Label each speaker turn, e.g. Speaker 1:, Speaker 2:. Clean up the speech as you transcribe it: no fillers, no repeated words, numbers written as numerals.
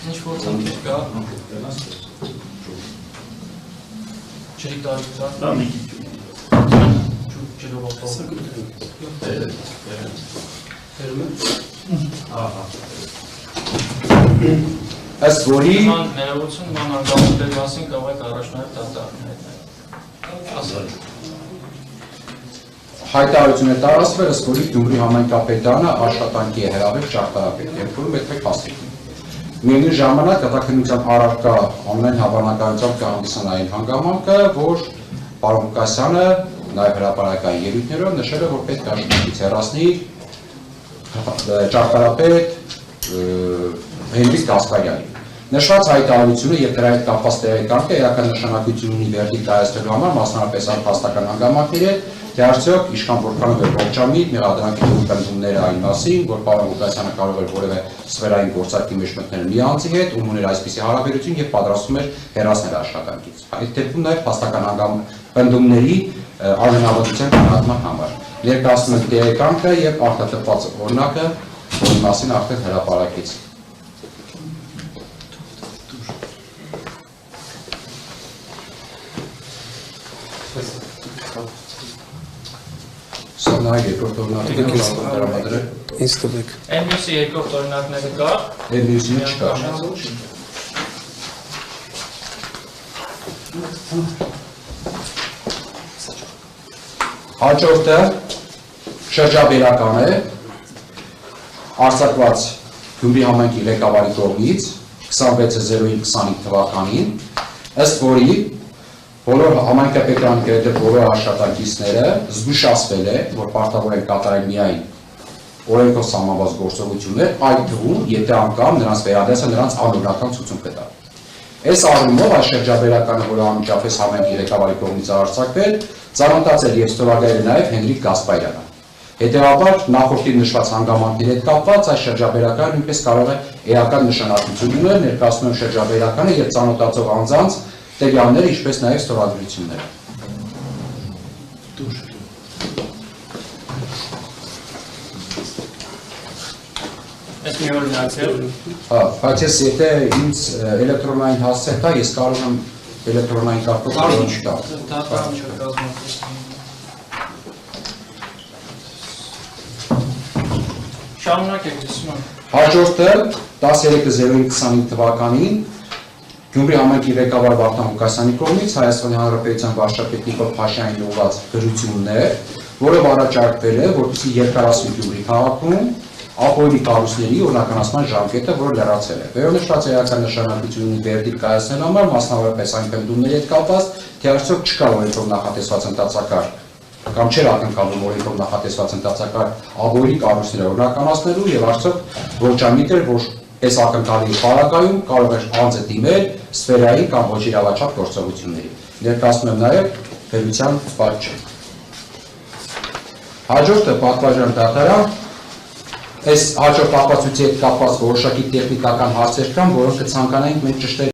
Speaker 1: Ինչ որ ցանկեր կա։ Չի տարիքա։
Speaker 2: Դա մի քիչ։
Speaker 1: Ջրովապահ։
Speaker 2: Ահա։
Speaker 3: Ըստ որի
Speaker 1: ներողություն, ման անգամների մասին կարող եք առաջնահերթ դատարակներ։
Speaker 3: հայտարարություն է տարածվել, ըստ որի Գյումրի համայնքապետարանը աշխատանքի է հրավեր ճարտարապետ, երբ որում պետք է փաստիք։ Միևնույն ժամանակ հետաքննության առարկա ամեն հավանականությամբ կհանդիսանա այն հանգամանքը, որ պարոն Ղուկասյանը նաև հրապարակային ելույթներով նշել է, որ պետք է աշխատանքից հեռացնի ճարտարապետ Հենրիկ Գասպարյանին։ Նշված հայտարարությունը եւ դրա հետ կապված տեղեկանքը էական նշանակություն ունի վերդիկտ կայացնելու համար, մասնավորապես այն փաստական հանգամանքները, թե արդյոք ինչքան որքանով է ողջամիտ մեղադրանքի պնդումները այն մասին, որ պարոն Ղուկասյանը կարող էր որևէ սֆերային գործարքի մեջ մտնել մի անձի հետ, ում ուներ այսպիսի հարաբերություն եւ պատրաստվում էր հեռացնել աշխատանքից։ Այդ դեպքում նաեւ փաստական պնդումների արժանավորության գնահատման համար ներկայացնում են տեղեկանքը եւ արտադրված օրինակը, որի մասին արդեն հրապարակեց։ Սա նաև երկրորդ օրինակները դրամադրել։
Speaker 4: Ինձ տվեք։
Speaker 1: Մյուսի երկրորդ օրինակները կա։
Speaker 3: Մյուսի չկա։ Հաջորդը շրջաբերական է արձակված Գյումրի համայնքի ղեկավարի կողմից 26.09.25 թվականին, ըստ որի բոլոր համայնքապետարանի գրեթե բոլոր աշխատակիցները զգուշացվել է, որ պարտավոր են կատարել միայն օրենքով սահմանված գործողություններ, այդ թվում, եթե անգամ նրանց վերադարձը նրանց անօրինական ցուցում կտա։ Այս առումով այս շրջաբերականը, որը անմիջապես համայնքի ղեկավարի կողմից արձակվել, ծանոթացել եւ ստորագրել նաեւ Հենրիկ Գասպարյանը։ Հետևաբար նախորդին նշված հանգամանքների հետ կապված այս շրջաբերականը նույնպես կարող է էական նշանակություն ունենալ, ներկայացնում շրջաբերականը եւ ծանոթացող անձանց տերյանները, ինչպես նաև ստորագրությունները։
Speaker 1: Այս մի օրինակ է։
Speaker 3: Բայց ես եթե ինձ էլեկտրոնային հասցե տա, ես կարող եմ էլեկտրոնային կարգով չտա։
Speaker 1: Դատարան չկազմակերպել։ Շարունակեք, լսում եմ։
Speaker 3: Հաջորդը 13.09.25 թվականին Գյումրի համայնքի ղեկավար Վարդան Ղուկասյանի կողմից Հայաստանի Հանրապետության վարչապետ Նիկոլ Փաշյանին ուղղված գրությունն է, որը առաջարկվել է, որպեսզի երկարացվի Գյումրի քաղաքում ապօրինի կառույցների օրինականացման ժամկետը, որը լրացել է։ Վերոնշված էական նշանակություն ունի վերդիկտ կայացնելու համար, մասնավորապես այն պնդումների հետ կապված, թե արդյոք չկա օրենքով նախատեսված ընդհանրակարգ կամ չէր ակնկալում օրենքով նախատեսված ընդհանրակարգ ապօրինի կառույցները օրինականացնելու եւ արդյոք ողջամիտ էր, որ այս ակնկալի պարագայում կարող է անձը դիմել սֆերային կամ ոչ իրավաչափ գործողությունների։ Ներկայացնում եմ նաև վերության պատճառ։ Հաջորդը պատվարժան դատարան, այս հաջորդ ապացույցի հետ կապված որոշակի տեխնիկական հարցեր կան, որոնք կցանկանայինք մենք ճշտել